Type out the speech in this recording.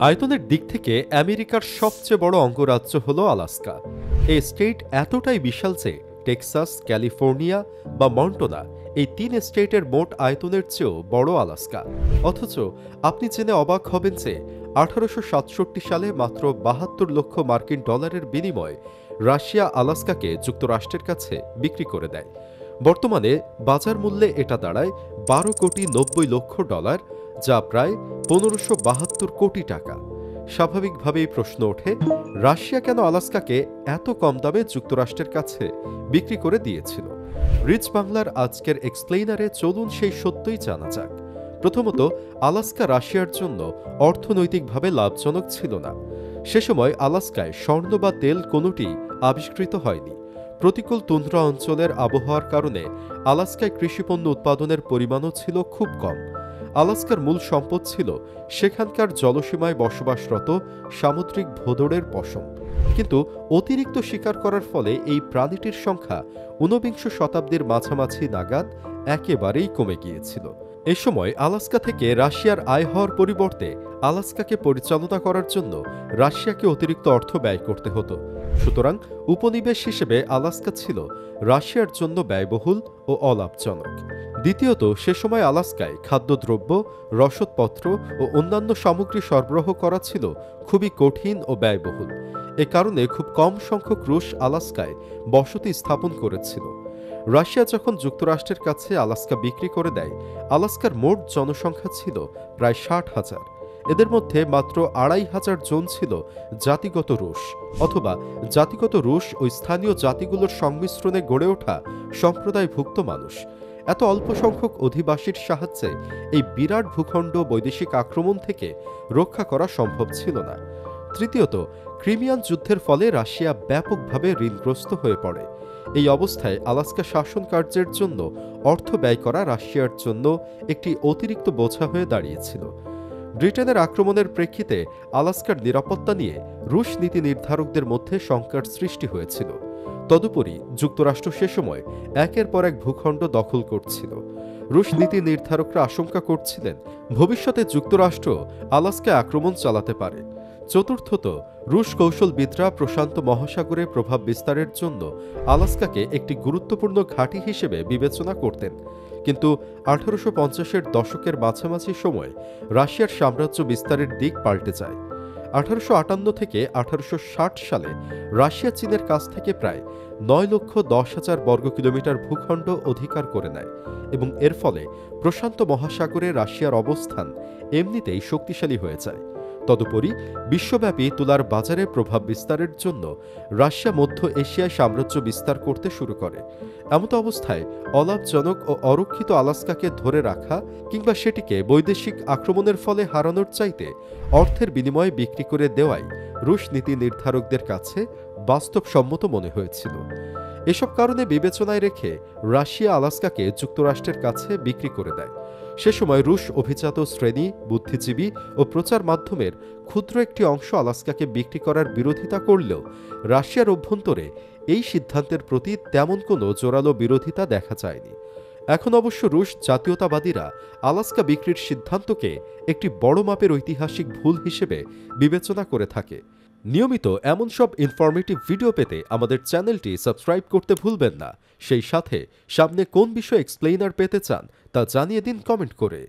আয়তনের দিক থেকে আমেরিকার সবচেয়ে বড় অঙ্গরাজ্য হল আলাস্কা। এই স্টেট এতটাই বিশাল যে টেক্সাস, ক্যালিফোর্নিয়া বা মন্টানা এই তিন স্টেটের মোট আয়তনের চেয়েও বড় আলাস্কা। অথচ আপনি জেনে অবাক হবেন যে 1867 সালে মাত্র 72 লক্ষ মার্কিন ডলারের বিনিময়ে রাশিয়া আলাস্কাকে যুক্তরাষ্ট্রের কাছে বিক্রি করে দেয়। বর্তমানে বাজার মূল্যে এটা দাঁড়ায় 12,90,00,000 যা প্রায় 1572 কোটি টাকা। স্বাভাবিকভাবেই প্রশ্ন ওঠে, রাশিয়া কেন আলাস্কাকে এত কম দামে যুক্তরাষ্ট্রের কাছে বিক্রি করে দিয়েছিল? রিচ বাংলার আজকের এক্সপ্লেইনারে চলুন সেই সত্যই জানা যাক। প্রথমত, আলাস্কা রাশিয়ার জন্য অর্থনৈতিকভাবে লাভজনক ছিল না। সে সময় আলাস্কায় স্বর্ণ বা তেল কোনোটি আবিষ্কৃত হয়নি। প্রতিকূল তুন্দ্রা অঞ্চলের আবহাওয়ার কারণে আলাস্কায় কৃষিপণ্য উৎপাদনের পরিমাণও ছিল খুব কম। আলাস্কার মূল সম্পদ ছিল সেখানকার জলসীমায় বসবাসরত সামুদ্রিক ভোঁদড়ের পশম। কিন্তু অতিরিক্ত শিকার করার ফলে এই প্রাণীটির সংখ্যা 19 শতাব্দীর মাঝামাঝি নাগাদ একেবারেই কমে গিয়েছিল। এ সময় আলাস্কা থেকে রাশিয়ার আয় হওয়ার পরিবর্তে আলাস্কাকে পরিচালনা করার জন্য রাশিয়াকে অতিরিক্ত অর্থ ব্যয় করতে হতো। সুতরাং উপনিবেশ হিসেবে আলাস্কা ছিল রাশিয়ার জন্য ব্যয়বহুল ও অলাভজনক। দ্বিতীয়ত, সে সময় আলাস্কায় খাদ্যদ্রব্য, রসদপত্র ও অন্যান্য সামগ্রী সরবরাহ করা ছিল খুবই কঠিন ও ব্যয়বহুল। এ কারণে খুব কম সংখ্যক রুশ আলাস্কায় বসতি স্থাপন করেছিল। রাশিয়া যখন যুক্তরাষ্ট্রের কাছে আলাস্কা বিক্রি করে দেয়, আলাস্কার মোট জনসংখ্যা ছিল প্রায় 60,000। এদের মধ্যে মাত্র 2,500 জন ছিল জাতিগত রুশ, অথবা জাতিগত রুশ ও স্থানীয় জাতিগুলোর সংমিশ্রণে গড়ে ওঠা সম্প্রদায়ভুক্ত মানুষ। এত অল্প সংখ্যক অধিবাসীর সাহায্যে এই বিরাট ভূখণ্ড বৈদেশিক আক্রমণ থেকে রক্ষা করা সম্ভব ছিল না। তৃতীয়ত, ক্রিমিয়ান যুদ্ধের ফলে রাশিয়া ব্যাপকভাবে ঋণগ্রস্ত হয়ে পড়ে। এই অবস্থায় আলাস্কা শাসন কার্যের জন্য অর্থ ব্যয় করা রাশিয়ার জন্য একটি অতিরিক্ত বোঝা হয়ে দাঁড়িয়েছিল। ব্রিটেনের আক্রমণের প্রেক্ষিতে আলাস্কার নিরাপত্তা নিয়ে রুশ নীতি নির্ধারকদের মধ্যে শঙ্কার সৃষ্টি হয়েছিল। তদুপরি যুক্তরাষ্ট্র সে সময় একের পর এক ভূখণ্ড দখল করছিল। রুশ নীতি নির্ধারকরা আশঙ্কা করছিলেন ভবিষ্যতে যুক্তরাষ্ট্র আলাস্কায় আক্রমণ চালাতে পারে। চতুর্থত, রুশ কৌশলবিদরা প্রশান্ত মহাসাগরে প্রভাব বিস্তারের জন্য আলাস্কাকে একটি গুরুত্বপূর্ণ ঘাঁটি হিসেবে বিবেচনা করতেন। কিন্তু 1850-এর দশকের মাঝামাঝি সময় রাশিয়ার সাম্রাজ্য বিস্তারের দিক পাল্টে যায়। 1858 থেকে 1860 সালে রাশিয়া চীনের কাছ থেকে প্রায় 9,10,000 বর্গ কিলোমিটার ভূখণ্ড অধিকার করে নেয় এবং এর ফলে প্রশান্ত মহাসাগরে রাশিয়ার অবস্থান এমনিতেই শক্তিশালী হয়ে যায়। তদুপরি বিশ্বব্যাপী তুলার বাজারে প্রভাব বিস্তারের জন্য রাশিয়া মধ্য এশিয়ায় সাম্রাজ্য বিস্তার করতে শুরু করে। এমত অবস্থায় অলাভজনক ও অরক্ষিত আলাস্কাকে ধরে রাখা কিংবা সেটিকে বৈদেশিক আক্রমণের ফলে হারানোর চাইতে অর্থের বিনিময়ে বিক্রি করে দেওয়াই রুশ নীতি নির্ধারকদের কাছে বাস্তবসম্মত মনে হয়েছিল। এসব কারণে বিবেচনায় রেখে রাশিয়া আলাস্কাকে যুক্তরাষ্ট্রের কাছে বিক্রি করে দেয়। সে সময় রুশ অভিজাত শ্রেণী, বুদ্ধিজীবী ও প্রচার মাধ্যমের ক্ষুদ্র একটি অংশ আলাস্কাকে বিক্রি করার বিরোধিতা করলেও রাশিয়ার অভ্যন্তরে এই সিদ্ধান্তের প্রতি তেমন কোনো জোরালো বিরোধিতা দেখা যায়নি। এখন অবশ্য রুশ জাতীয়তাবাদীরা আলাস্কা বিক্রির সিদ্ধান্তকে একটি বড় মাপের ঐতিহাসিক ভুল হিসেবে বিবেচনা করে থাকে। নিয়মিত এমন সব ইনফরমেটিভ ভিডিও পেতে আমাদের চ্যানেলটি সাবস্ক্রাইব করতে ভুলবেন না। সেই সাথে সামনে কোন বিষয়ে এক্সপ্লেইনার পেতে চান তা জানিয়ে দিন কমেন্ট করে।